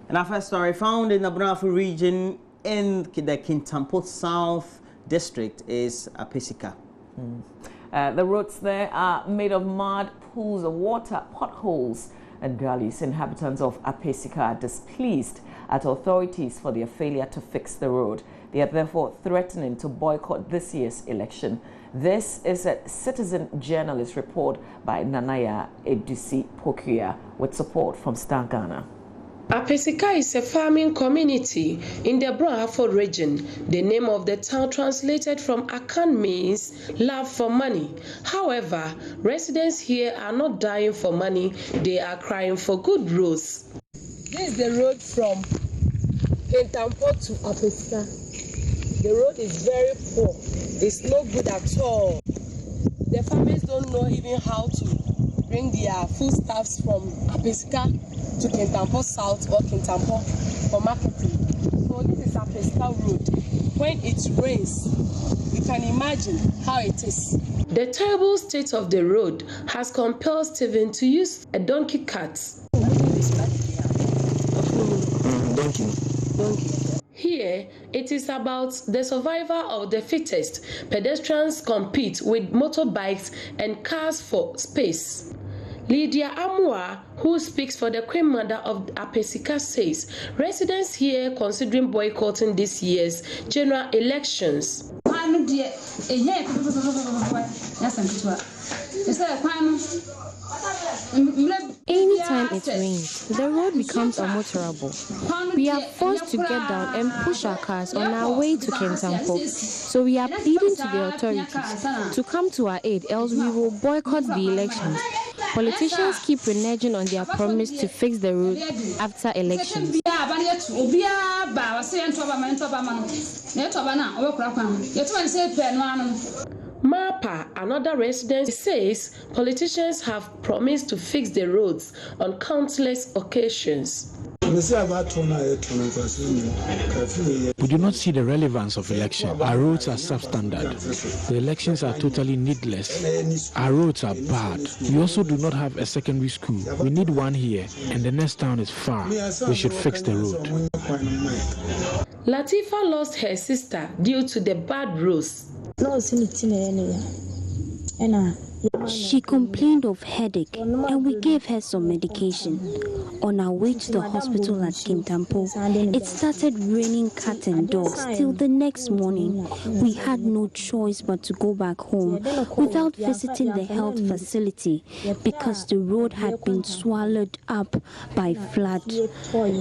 And our first story, found in the Branafu region in the Kintampo South District, is Apesika. The roads there are made of mud, pools of water, potholes and gullies. Inhabitants of Apesika are displeased at authorities for their failure to fix the road. They are therefore threatening to boycott this year's election. This is a citizen journalist report by Nanaya Edusi Pokuya with support from Star Ghana. Apesika is a farming community in the Branafu region. The name of the town translated from Akan means love for money. However, residents here are not dying for money, they are crying for good roads. This is the road from Kintampo to Apesika. The road is very poor. It's no good at all. The farmers don't know even how to bring their foodstuffs from Apesika to Kintampo South or Kintampo for marketing. So this is Apesika road. When it rains, you can imagine how it is. The terrible state of the road has compelled Stephen to use a donkey cart. Here, it is about the survival of the fittest. Pedestrians compete with motorbikes and cars for space. Lydia Amua, who speaks for the Queen Mother of Apesika, says residents here considering boycotting this year's general elections. Anytime it rains, the road becomes unmotorable. We are forced to get down and push our cars on our way to Kintampo. So we are pleading to the authorities to come to our aid, else we will boycott the elections. Politicians keep reneging on their promise to fix the road after elections. Mapa, another resident, says politicians have promised to fix the roads on countless occasions. We do not see the relevance of election. Our roads are substandard. The elections are totally needless. Our roads are bad. We also do not have a secondary school. We need one here, and the next town is far. We should fix the road. Latifa lost her sister due to the bad roads. She complained of headache and we gave her some medication. On our way to the hospital at Kintampo, it started raining cats and dogs till the next morning. We had no choice but to go back home without visiting the health facility because the road had been swallowed up by flood.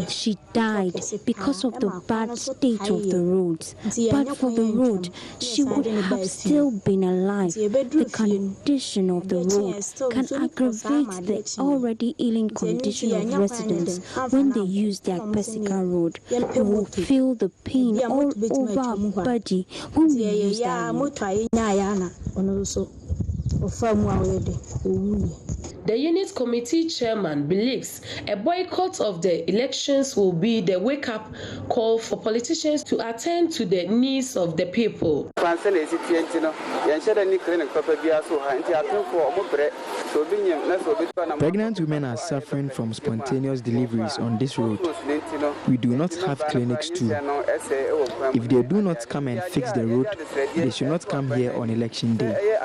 She died because of the bad state of the roads. But for the road, she would have still been alive. The condition of the road can aggravate the already ailing condition of residents when they use the Apesika road. We will feel the pain all over our body when we use that road. The unit committee chairman believes a boycott of the elections will be the wake-up call for politicians to attend to the needs of the people. Pregnant women are suffering from spontaneous deliveries on this road. We do not have clinics too. If they do not come and fix the road, they should not come here on election day.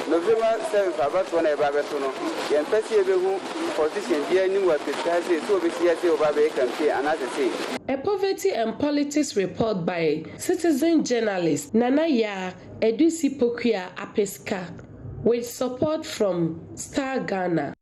November 7th, about one about Batono, the Empathy position being a poverty and politics report by citizen journalist Nanaya Edusi Pokuya Apesika with support from Star Ghana.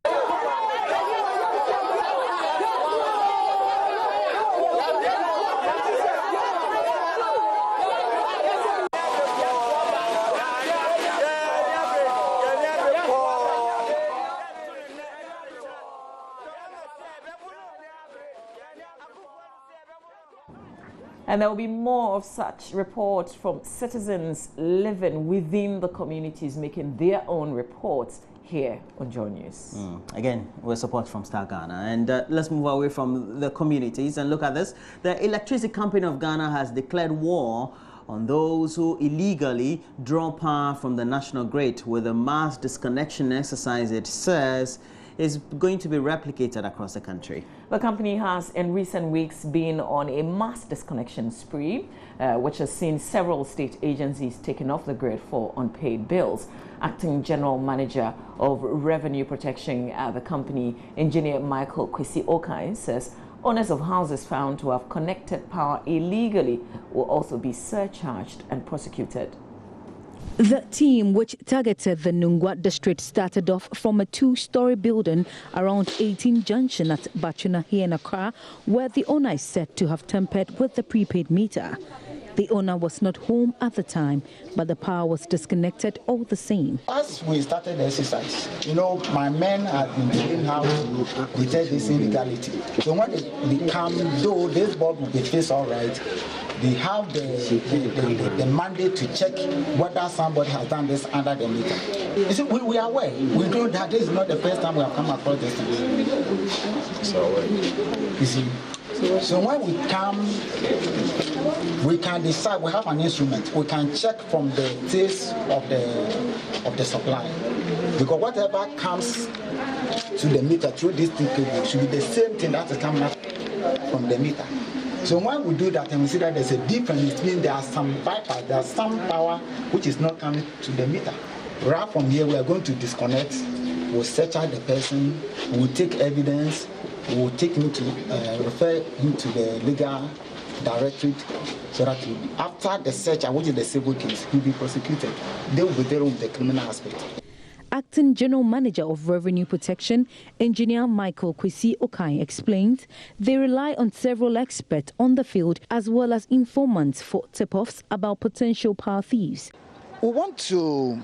And there will be more of such reports from citizens living within the communities making their own reports here on Joy News. Again, with support from Star Ghana. And let's move away from the communities and look at this. The Electricity Company of Ghana has declared war on those who illegally draw power from the national grid with a mass disconnection exercise. It says is going to be replicated across the country. The company has in recent weeks been on a mass disconnection spree, which has seen several state agencies taken off the grid for unpaid bills. Acting General Manager of Revenue Protection at the company, Engineer Michael Kwesi Okai, says owners of houses found to have connected power illegally will also be surcharged and prosecuted. The team, which targeted the Nungwa district, started off from a two-story building around 18 Junction at Bachuna here in Accra, where the owner is said to have tampered with the prepaid meter. The owner was not home at the time, but the power was disconnected all the same. As we started the exercise, my men had been telling how to detect this illegality. So when they come, though this board will be faced all right, they have the mandate to check whether somebody has done this under the meter. You see, we are aware. We know that this is not the first time we have come across this thing. So, you see. So when we come, we can decide. We have an instrument. We can check from the taste of the supply, because whatever comes to the meter through this thing should be the same thing that is coming up from the meter. So when we do that and we see that there's a difference, it means there are some bypass, there's some power which is not coming to the meter. Right from here, we are going to disconnect. We'll search out the person. We'll take evidence. We'll take him to refer him to the legal directorate, so that after the search, which is the civil case, he'll be prosecuted. They will be there with the criminal aspect. Acting General Manager of Revenue Protection, Engineer Michael Kwesi Okai, explained they rely on several experts on the field as well as informants for tip-offs about potential power thieves. We want to,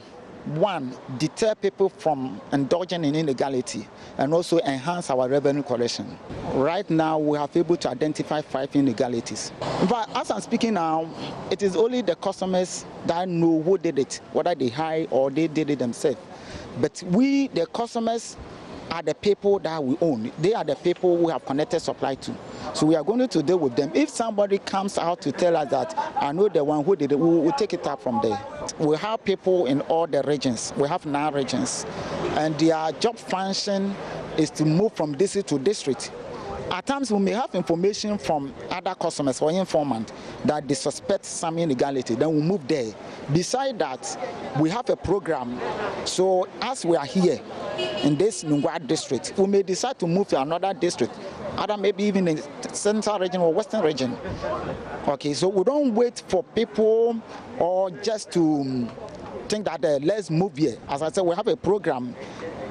one, deter people from indulging in illegality and also enhance our revenue collection. Right now, we have been able to identify 5 illegalities. But as I'm speaking now, it is only the customers that know who did it, whether they hired or they did it themselves. But we, the customers, are the people that we own. They are the people we have connected supply to. So we are going to deal with them. If somebody comes out to tell us that I know the one who did it, we will take it up from there. We have people in all the regions. We have 9 regions. And their job function is to move from district to district. At times we may have information from other customers or informant that they suspect some illegality, then we move there. Besides that, we have a program. So as we are here in this Nungwa district, we may decide to move to another district, either maybe even in the central region or western region. Okay, so we don't wait for people or just to think that let's move here. As I said, we have a program.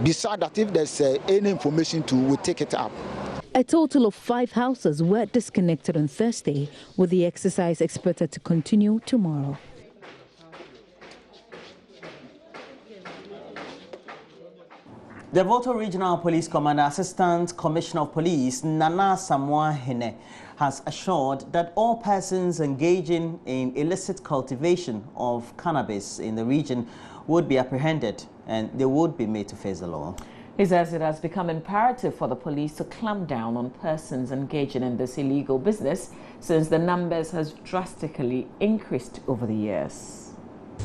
Besides that, if there's any information to, we take it up. A total of 5 houses were disconnected on Thursday, with the exercise expected to continue tomorrow. The Volta Regional Police Commander, Assistant Commissioner of Police, Nana Samoa Hene, has assured that all persons engaging in illicit cultivation of cannabis in the region would be apprehended and they would be made to face the law. He says it has become imperative for the police to clamp down on persons engaging in this illegal business since the numbers has drastically increased over the years.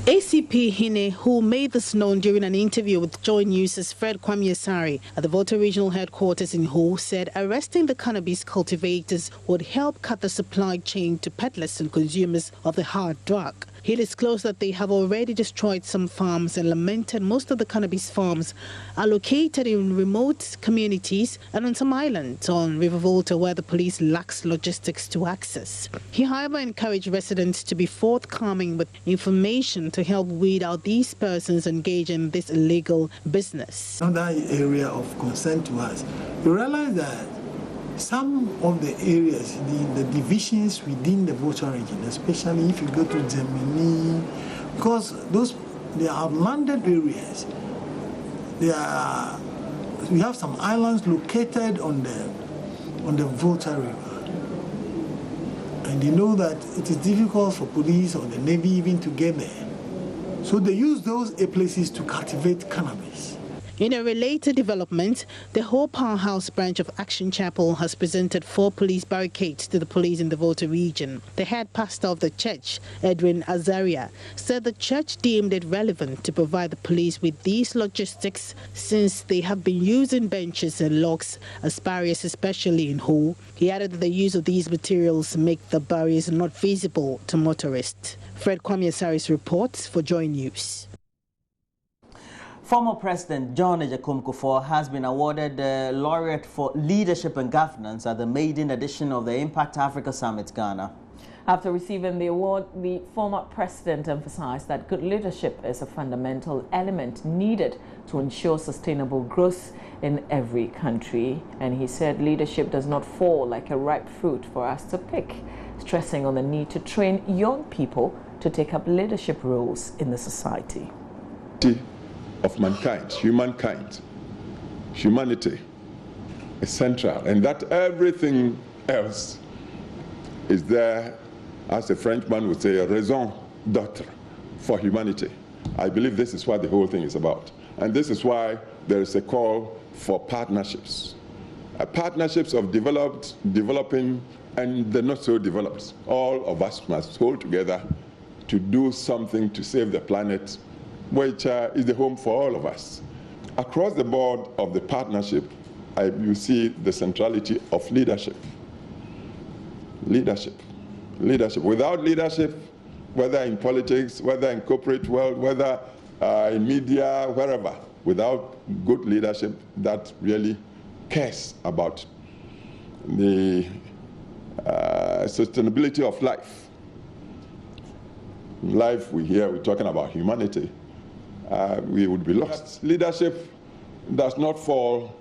ACP Hine, who made this known during an interview with Joy News' Fred Kwame Asari at the Volta Regional Headquarters in Ho, said arresting the cannabis cultivators would help cut the supply chain to peddlers and consumers of the hard drug. He disclosed that they have already destroyed some farms and lamented most of the cannabis farms are located in remote communities and on some islands on River Volta where the police lacks logistics to access. He, however, encouraged residents to be forthcoming with information to help weed out these persons engaged in this illegal business. Another area of concern to us, you realize that some of the areas, the divisions within the Volta region, especially if you go to Zemini, because they are landed areas. We have some islands located on the Volta River, and you know that it is difficult for police or the Navy even to get there. So they use those places to cultivate cannabis. In a related development, the Whole Powerhouse branch of Action Chapel has presented 4 police barricades to the police in the Volta region. The head pastor of the church, Edwin Azaria, said the church deemed it relevant to provide the police with these logistics since they have been using benches and logs as barriers, especially in Ho. He added that the use of these materials make the barriers not visible to motorists. Fred Kwame reports for Joy News. Former President John Ejekum Kufuor has been awarded the Laureate for Leadership and Governance at the maiden edition of the Impact Africa Summit, Ghana. After receiving the award, the former president emphasized that good leadership is a fundamental element needed to ensure sustainable growth in every country. And he said leadership does not fall like a ripe fruit for us to pick, stressing on the need to train young people to take up leadership roles in the society. Of mankind, humanity is central, and that everything else is there, as a Frenchman would say, a raison d'être for humanity. I believe this is what the whole thing is about, and this is why there is a call for partnerships, partnerships of developing, and the not so developed. All of us must hold together to do something to save the planet, which is the home for all of us. Across the board of the partnership, you see the centrality of leadership. Leadership. Without leadership, whether in politics, whether in corporate world, whether in media, wherever, without good leadership that really cares about the sustainability of life. We're talking about humanity. We would be lost. Leadership does not fall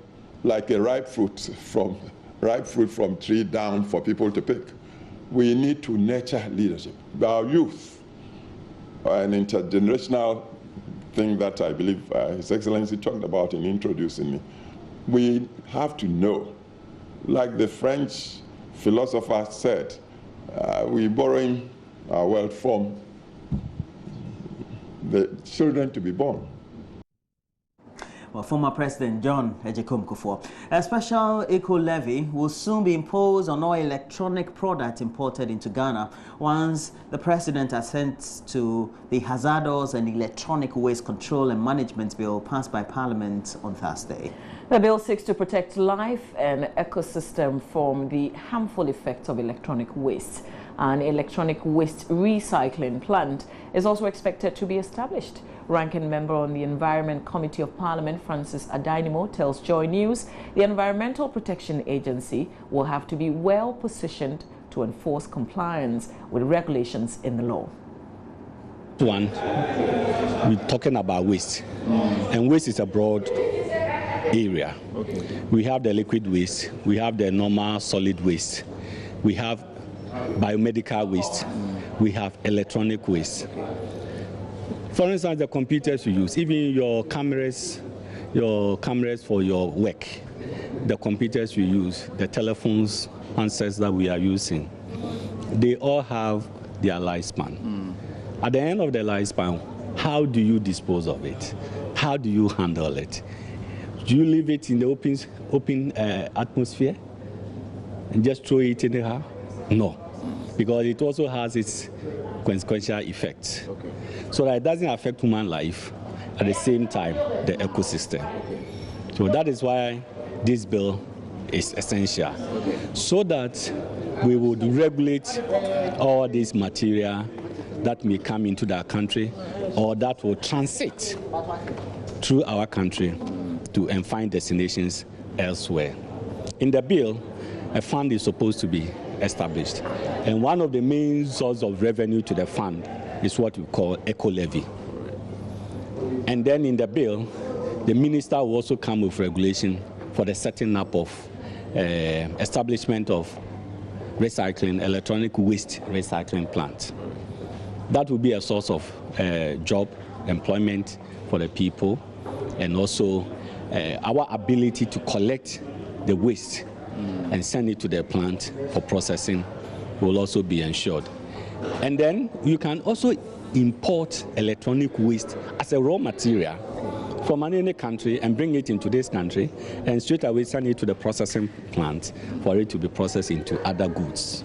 like a ripe fruit from tree down for people to pick. We need to nurture leadership. Our youth, an intergenerational thing that I believe His Excellency talked about in introducing me. We have to know, like the French philosopher said, we're borrowing our wealth from the children to be born. Well, former President John Ejekum Kufuor. A special eco-levy will soon be imposed on all electronic products imported into Ghana once the president assents to the Hazardous and Electronic Waste Control and Management Bill passed by Parliament on Thursday. The bill seeks to protect life and ecosystem from the harmful effects of electronic waste. An electronic waste recycling plant is also expected to be established. Ranking member on the Environment Committee of Parliament, Francis Adainimo, tells Joy News the Environmental Protection Agency will have to be well positioned to enforce compliance with regulations in the law. One, we're talking about waste, and waste is a broad area. We have the liquid waste, we have the normal solid waste, we have biomedical waste, we have electronic waste. For instance, the computers you use, even your cameras for your work, the computers you use, the telephones, handsets that we are using, they all have their lifespan. At the end of the lifespan, how do you dispose of it? How do you handle it? Do you leave it in the open atmosphere and just throw it in the air? No, because it also has its consequential effects. So that it doesn't affect human life, at the same time, the ecosystem. So that is why this bill is essential, so that we would regulate all this material that may come into our country or that will transit through our country and find destinations elsewhere. In the bill, a fund is supposed to be established, and one of the main sources of revenue to the fund is what we call eco-levy. And then in the bill, the minister will also come with regulation for the setting up of establishment of electronic waste recycling plant. That will be a source of job, employment for the people, and also our ability to collect the waste and send it to the plant for processing will also be ensured. And then you can also import electronic waste as a raw material from any country and bring it into this country, and straight away send it to the processing plant for it to be processed into other goods.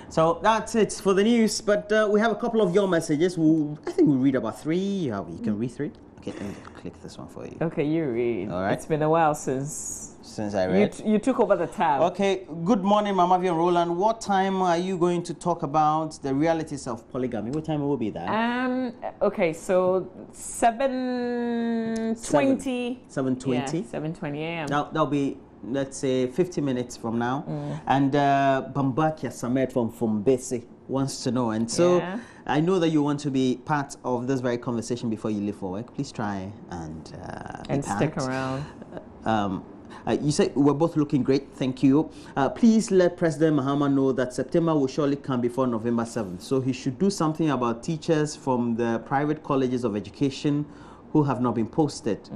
So that's it for the news, but we have a couple of your messages. I think we'll read about 3. You can read 3. Okay, let me click this one for you. Okay, you read. All right. It's been a while since I read. You took over the tab. Okay, good morning, Mama V and Roland. What time are you going to talk about the realities of polygamy? What time will be that? Okay, so 7:20. 7:20? Yeah, 7:20 a.m. That'll be, let's say, 50 minutes from now. And Bambakia Samet from Fumbesi wants to know. And so I know that you want to be part of this very conversation before you leave for work. Please try and stick around. You said we're both looking great. Thank you. Please let President Mahama know that September will surely come before November 7th. So he should do something about teachers from the private colleges of education who have not been posted.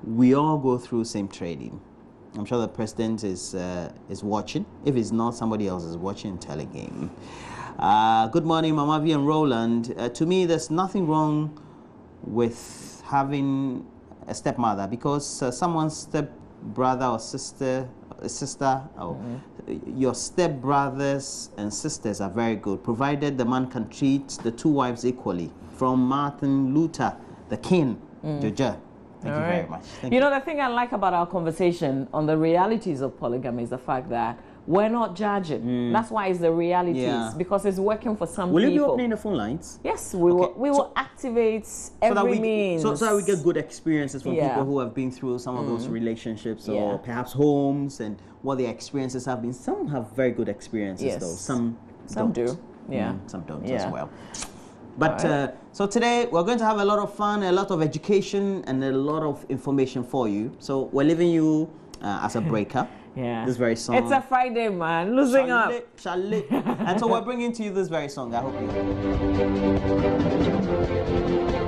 We all go through same training. I'm sure the president is watching. If it's not, somebody else is watching and telling him. Good morning, Mama V and Roland. To me, there's nothing wrong with having a stepmother because someone's stepbrother or sister, your stepbrothers and sisters are very good, provided the man can treat the 2 wives equally. From Martin Luther, the King, Georgia. Thank you very much. Thank you. Know, the thing I like about our conversation on the realities of polygamy is the fact that we're not judging. That's why it's the realities, because it's working for some people. Will you be opening the phone lines? Yes, we will activate every means. So that we get good experiences from people who have been through some of those relationships or perhaps homes and what their experiences have been. Some have very good experiences though. Some do. Some don't as well. But so today we're going to have a lot of fun, a lot of education, and a lot of information for you. So we're leaving you as a breaker. This very song. It's a Friday, man. Losing up. And so we're bringing to you this very song. I hope you.